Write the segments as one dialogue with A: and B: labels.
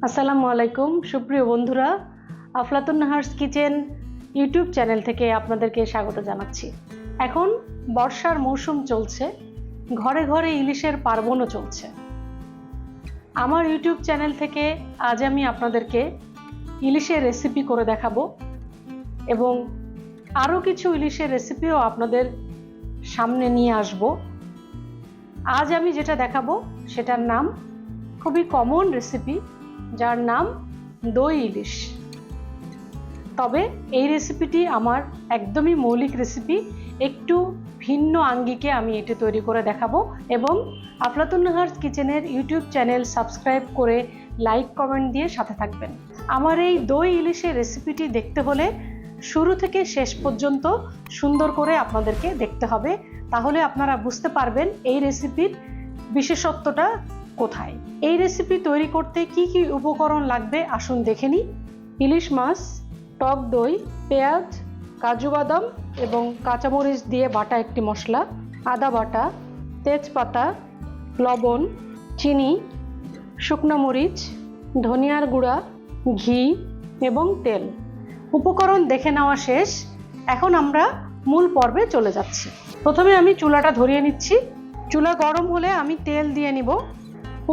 A: আসসালামু আলাইকুম সুপ্রিয় বন্ধুরা, আফলাতুন নাহারস কিচেন ইউটিউব চ্যানেল থেকে আপনাদেরকে স্বাগত জানাচ্ছি। এখন বর্ষার মৌসুম চলছে, ঘরে ঘরে ইলিশের পার্বণও চলছে। আমার ইউটিউব চ্যানেল থেকে আজ আমি আপনাদেরকে ইলিশের রেসিপি করে দেখাবো এবং আরও কিছু ইলিশের রেসিপিও আপনাদের সামনে নিয়ে আসব। আজ আমি যেটা দেখাবো সেটার নাম খুবই কমন রেসিপি, যার নাম দই ইলিশ। তবে এই রেসিপিটি আমার একদমই মৌলিক রেসিপি, একটু ভিন্ন আঙ্গিকে আমি এটি তৈরি করে দেখাবো এবং আফলাতুন নাহারস কিচেনের ইউটিউব চ্যানেল সাবস্ক্রাইব করে লাইক কমেন্ট দিয়ে সাথে থাকবেন। আমার এই দই ইলিশের রেসিপিটি দেখতে হলে শুরু থেকে শেষ পর্যন্ত সুন্দর করে আপনাদেরকে দেখতে হবে, তাহলে আপনারা বুঝতে পারবেন এই রেসিপির বিশেষত্বটা কোথায়। এই রেসিপি তৈরি করতে কি কি উপকরণ লাগবে আসুন দেখে নিই। ইলিশ মাছ, টক দই, পেঁয়াজ, কাজু বাদাম এবং কাঁচামরিচ দিয়ে বাটা একটি মশলা, আদা বাটা, তেজপাতা, লবণ, চিনি, শুকনো মরিচ, ধনিয়ার গুঁড়া, ঘি এবং তেল। উপকরণ দেখে নেওয়া শেষ, এখন আমরা মূল পর্বে চলে যাচ্ছি। প্রথমে আমি চুলাটা ধরিয়ে নিচ্ছি। চুলা গরম হলে আমি তেল দিয়ে নিব।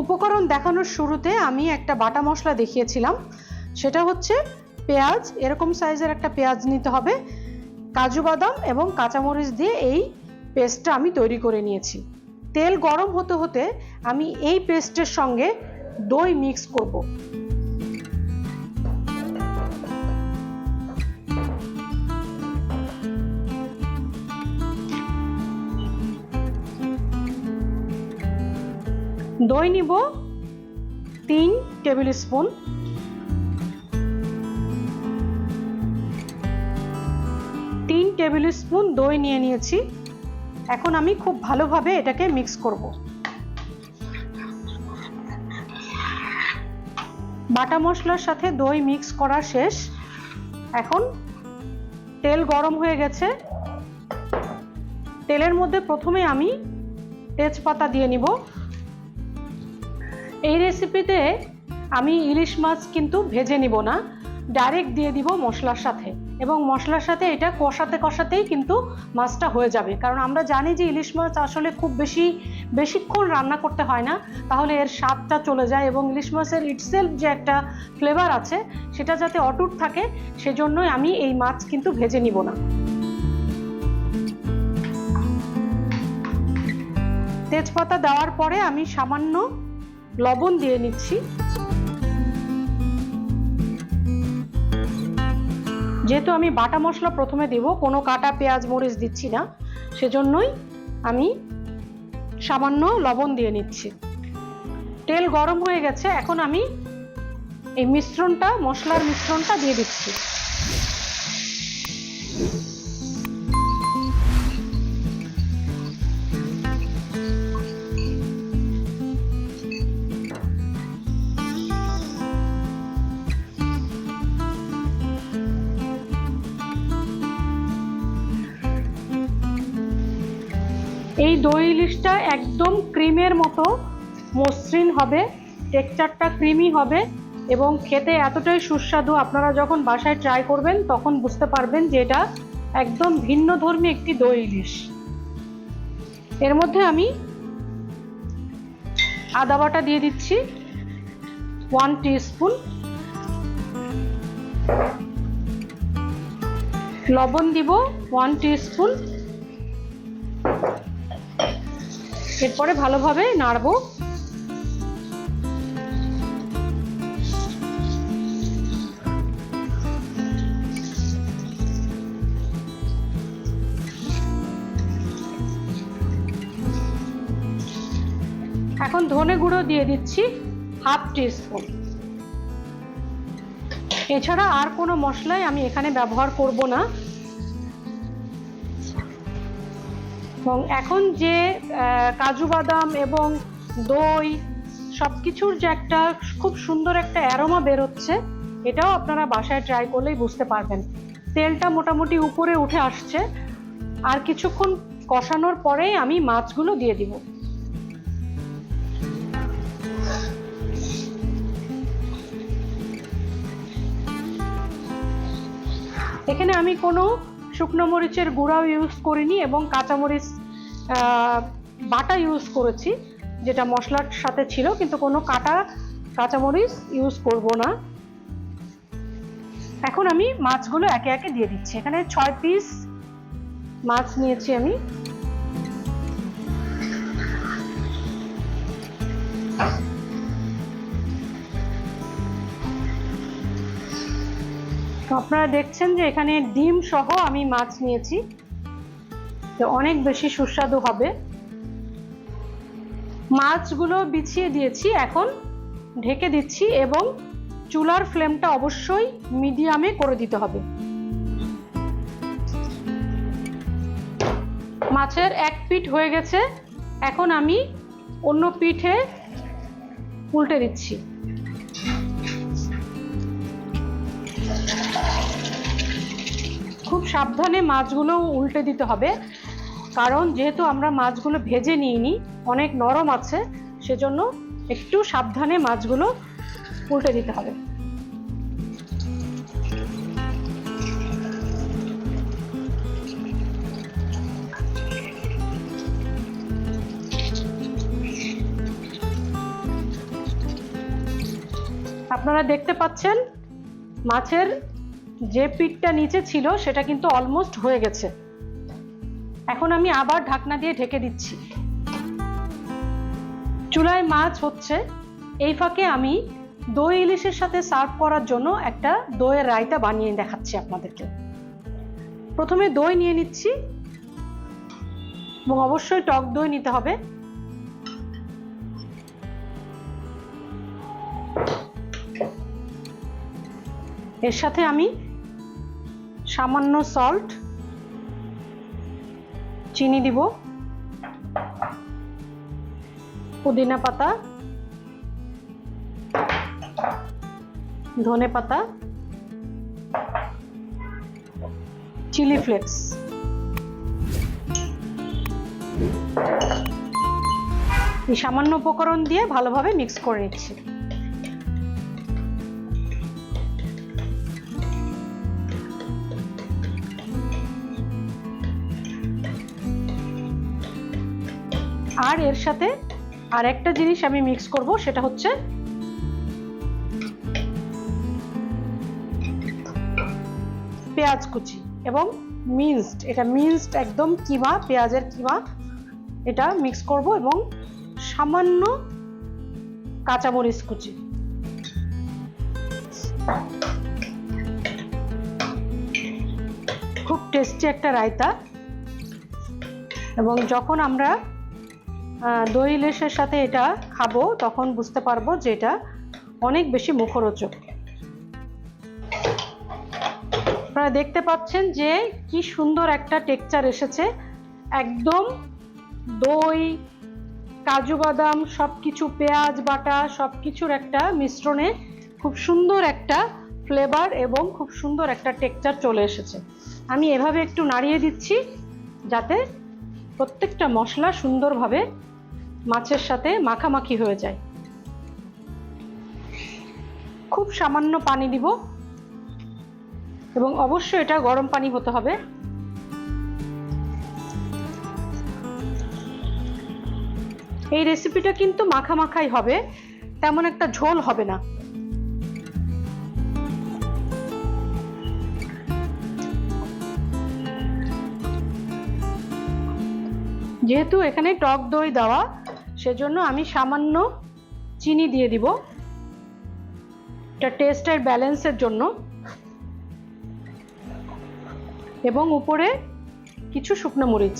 A: উপকরণ দেখানোর শুরুতে আমি একটা বাটা মশলা দেখিয়েছিলাম, সেটা হচ্ছে পেঁয়াজ, এরকম সাইজের একটা পেঁয়াজ নিতে হবে, কাজু বাদাম এবং কাঁচামরিচ দিয়ে এই পেস্টটা আমি তৈরি করে নিয়েছি। তেল গরম হতে হতে আমি এই পেস্টের সঙ্গে দই মিক্স করব। দই নিব 3 টেবিল স্পুন, দই নিয়ে নিয়েছি। এখন আমি খুব ভালোভাবে এটাকে মিক্স করব। বাটা মশলার সাথে দই মিক্স করা শেষ। এখন তেল গরম হয়ে গেছে, তেলের মধ্যে প্রথমে আমি তেজপাতা দিয়ে নিব। এই রেসিপিতে আমি ইলিশ মাছ কিন্তু ভেজে নিব না, ডাইরেক্ট দিয়ে দিব মশলার সাথে এবং মশলার সাথে এটা কষাতেই কিন্তু মাছটা হয়ে যাবে, কারণ আমরা জানি যে ইলিশ মাছ আসলে খুব বেশিক্ষণ রান্না করতে হয় না, তাহলে এর স্বাদটা চলে যায় এবং ইলিশ মাছের ইটসেলফ যে একটা ফ্লেভার আছে সেটা যাতে অটুট থাকে, সেজন্যই আমি এই মাছ কিন্তু ভেজে নিব না। তেজপাতা দেওয়ার পরে আমি সামান্য লবণ দিয়ে নিচ্ছি। যেহেতু আমি বাটা মশলা প্রথমে দেব, কোনো কাটা পেঁয়াজ মরিচ দিচ্ছি না, সেজন্যই আমি সামান্য লবণ দিয়ে নিচ্ছি। তেল গরম হয়ে গেছে, এখন আমি এই মশলার মিশ্রণটা দিয়ে দিচ্ছি। এই দই ইলিশটা একদম ক্রিমের মতো মসৃণ হবে, টেক্সচারটা ক্রিমি হবে এবং খেতে এতটাই সুস্বাদু। আপনারা যখন বাসায় ট্রাই করবেন তখন বুঝতে পারবেন যে এটা একদম ভিন্নধর্মী একটি দই ইলিশ। এর মধ্যে আমি আদা বাটা দিয়ে দিচ্ছি 1 টিস্পুন, লবণ দিব 1 টিস্পুন, এরপরে ভালোভাবে নাড়বো। এখন ধনে গুঁড়ো দিয়ে দিচ্ছি 1/2 টিস্পুন। এছাড়া আর কোনো মশলাই আমি এখানে ব্যবহার করব না। এবং এখন যে কাজু বাদাম এবং দই সবকিছুর যে একটা খুব সুন্দর একটা অ্যারোমা বেরোচ্ছে, এটাও আপনারা বাসায় ট্রাই করলেই বুঝতে পারবেন। তেলটা মোটামুটি উপরে উঠে আসছে, আর কিছুক্ষণ কষানোর পরেই আমি মাছগুলো দিয়ে দিব। এখানে আমি কোনো শুকনো মরিচের গুঁড়াও ইউজ করিনি এবং কাঁচামরিচ বাটা ইউজ করেছি, যেটা মশলার সাথে ছিল, কিন্তু কোনো কাটা কাঁচামরিচ ইউজ করব না। এখন আমি মাছগুলো একে একে দিয়ে দিচ্ছি। এখানে 6 পিস মাছ নিয়েছি আমি। তো আপনারা দেখছেন যে এখানে ডিম সহ আমি মাছ নিয়েছি, তো অনেক বেশি সুস্বাদু হবে। মাছগুলো বিছিয়ে দিয়েছি, এখন ঢেকে দিচ্ছি এবং চুলার ফ্লেমটা অবশ্যই মিডিয়ামে করে দিতে হবে। মাছের এক পিঠ হয়ে গেছে, এখন আমি অন্য পিঠে উল্টে দিচ্ছি। খুব সাবধানে মাছগুলো উল্টে দিতে হবে, কারণ যেহেতু আমরা মাছগুলো ভেজে নিইনি, অনেক নরম আছে, সেজন্য একটু সাবধানে মাছগুলো উল্টে দিতে হবে। আপনারা দেখতে পাচ্ছেন মাছের যে পিঠটা নিচে ছিল সেটা কিন্তু অলমোস্ট হয়ে গেছে। এখন আমি আবার ঢাকনা দিয়ে ঢেকে দিচ্ছি। চুলায় মাছ হচ্ছে, এই ফাঁকে আমি দই ইলিশের সাথে সার্ভ করার জন্য একটা দইয়ের রায়তা বানিয়ে দেখাচ্ছি আপনাদেরকে। প্রথমে দই নিয়ে নিচ্ছি এবং অবশ্যই টক দই নিতে হবে। এর সাথে আমি সামান্য সল্ট, চিনি দিব, পুদিনা পাতা, ধনে পাতা, চিলি ফ্লেক্স। এই সামান্য উপকরণ দিয়ে ভালোভাবে মিক্স করে নিচ্ছি। আর এর সাথে আর একটা জিনিস আমি মিক্স করব, সেটা হচ্ছে পেঁয়াজ কুচি এবং মিন্সড, এটা মিন্সড একদম কিমা, পেঁয়াজের কিমা, এটা মিক্স করব এবং সামান্য কাঁচামরিচ কুচি। খুব টেস্টি একটা রায়তা, এবং যখন আমরা দই ইলিশের সাথে এটা খাবো তখন বুঝতে পারবো যে এটা অনেক বেশি মুখরোচক। আপনারা দেখতে পাচ্ছেন যে কি সুন্দর একটা টেক্সচার এসেছে, একদম দই, কাজু বাদাম সবকিছু, পেঁয়াজ বাটা সবকিছুর একটা মিশ্রণে খুব সুন্দর একটা ফ্লেভার এবং খুব সুন্দর একটা টেক্সচার চলে এসেছে। আমি এভাবে একটু নাড়িয়ে দিচ্ছি যাতে প্রত্যেকটা মশলা সুন্দরভাবে মাছের সাথে মাখামাখি হয়ে যায়। খুব সামান্য পানি দিব এবং অবশ্যই এটা গরম পানি হতে হবে। এই রেসিপিটা কিন্তু মাখামাখাই হবে, তেমন একটা ঝোল হবে না। যেহেতু এখানে টক দই দেওয়া, সেজন্য আমি সামান্য চিনি দিয়ে দিব, এটা টেস্টের ব্যালেন্সের জন্য, এবং উপরে কিছু শুকনো মরিচ।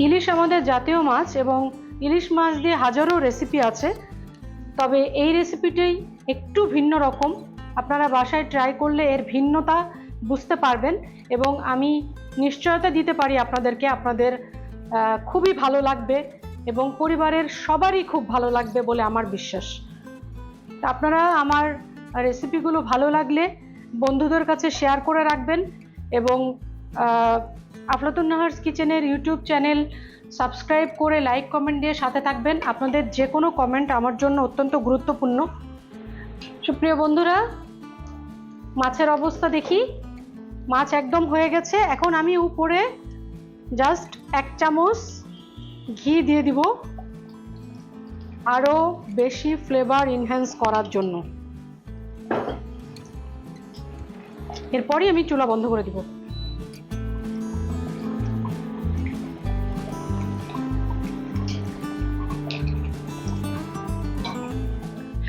A: ইলিশ আমাদের জাতীয় মাছ এবং ইলিশ মাছ দিয়ে হাজারো রেসিপি আছে, তবে এই রেসিপিটাই একটু ভিন্ন রকম। আপনারা বাসায় ট্রাই করলে এর ভিন্নতা বুঝতে পারবেন এবং আমি নিশ্চয়তা দিতে পারি আপনাদেরকে, আপনাদের খুবই ভালো লাগবে এবং পরিবারের সবারই খুব ভালো লাগবে বলে আমার বিশ্বাস। আপনারা আমার রেসিপিগুলো ভালো লাগলে বন্ধুদের কাছে শেয়ার করে রাখবেন এবং আফলাতুন নাহার্স কিচেনের ইউটিউব চ্যানেল সাবস্ক্রাইব করে লাইক কমেন্ট দিয়ে সাথে থাকবেন। আপনাদের যে কোনো কমেন্ট আমার জন্য অত্যন্ত গুরুত্বপূর্ণ। সুপ্রিয় বন্ধুরা, মাছের অবস্থা দেখি। মাছ একদম হয়ে গেছে। এখন আমি উপরে জাস্ট 1 চামচ ঘি দিয়ে দিব, আরও বেশি ফ্লেভার এনহ্যান্স করার জন্য। এরপরই আমি চুলা বন্ধ করে দিব।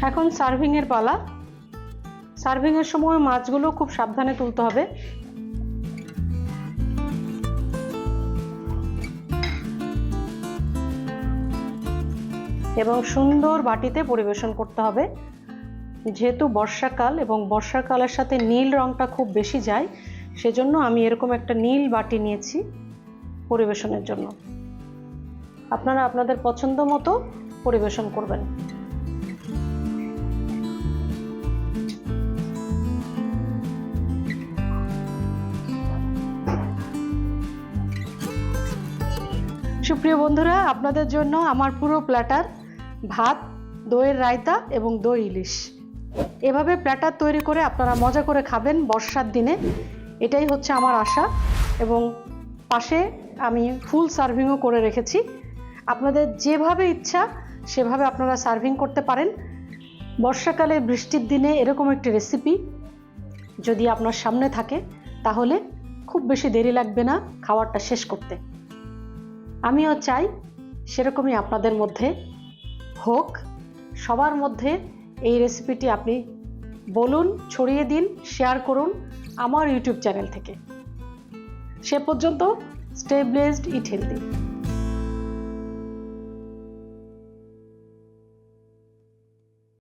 A: এখন সার্ভিংয়ের পালা। সার্ভিংয়ের সময় মাছগুলো খুব সাবধানে তুলতে হবে। এবং সুন্দর বাটিতে পরিবেশন করতে হবে। যেহেতু বর্ষাকাল এবং বর্ষাকালের সাথে নীল রংটা খুব বেশি যায়, সেজন্য আমি এরকম একটা নীল বাটি নিয়েছি পরিবেশনের জন্য। আপনারা আপনাদের পছন্দ মতো পরিবেশন করবেন। সুপ্রিয় বন্ধুরা, আপনাদের জন্য আমার পুরো প্ল্যাটার ভাত, দইয়ের রায়তা এবং দই ইলিশ। এভাবে প্ল্যাটার তৈরি করে আপনারা মজা করে খাবেন বর্ষার দিনে, এটাই হচ্ছে আমার আশা। এবং পাশে আমি ফুল সার্ভিংও করে রেখেছি। আপনাদের যেভাবে ইচ্ছা সেভাবে আপনারা সার্ভিং করতে পারেন। বর্ষাকালে বৃষ্টির দিনে এরকম একটি রেসিপি যদি আপনার সামনে থাকে তাহলে খুব বেশি দেরি লাগবে না খাবারটা শেষ করতে। আমিও চাই সেরকমই আপনাদের মধ্যে হোক। সবার মধ্যে এই রেসিপিটি আপনি বলুন, ছড়িয়ে দিন, শেয়ার করুন আমার ইউটিউব চ্যানেল থেকে। সে পর্যন্ত স্টে ব্লেসড, ইট হেলদি।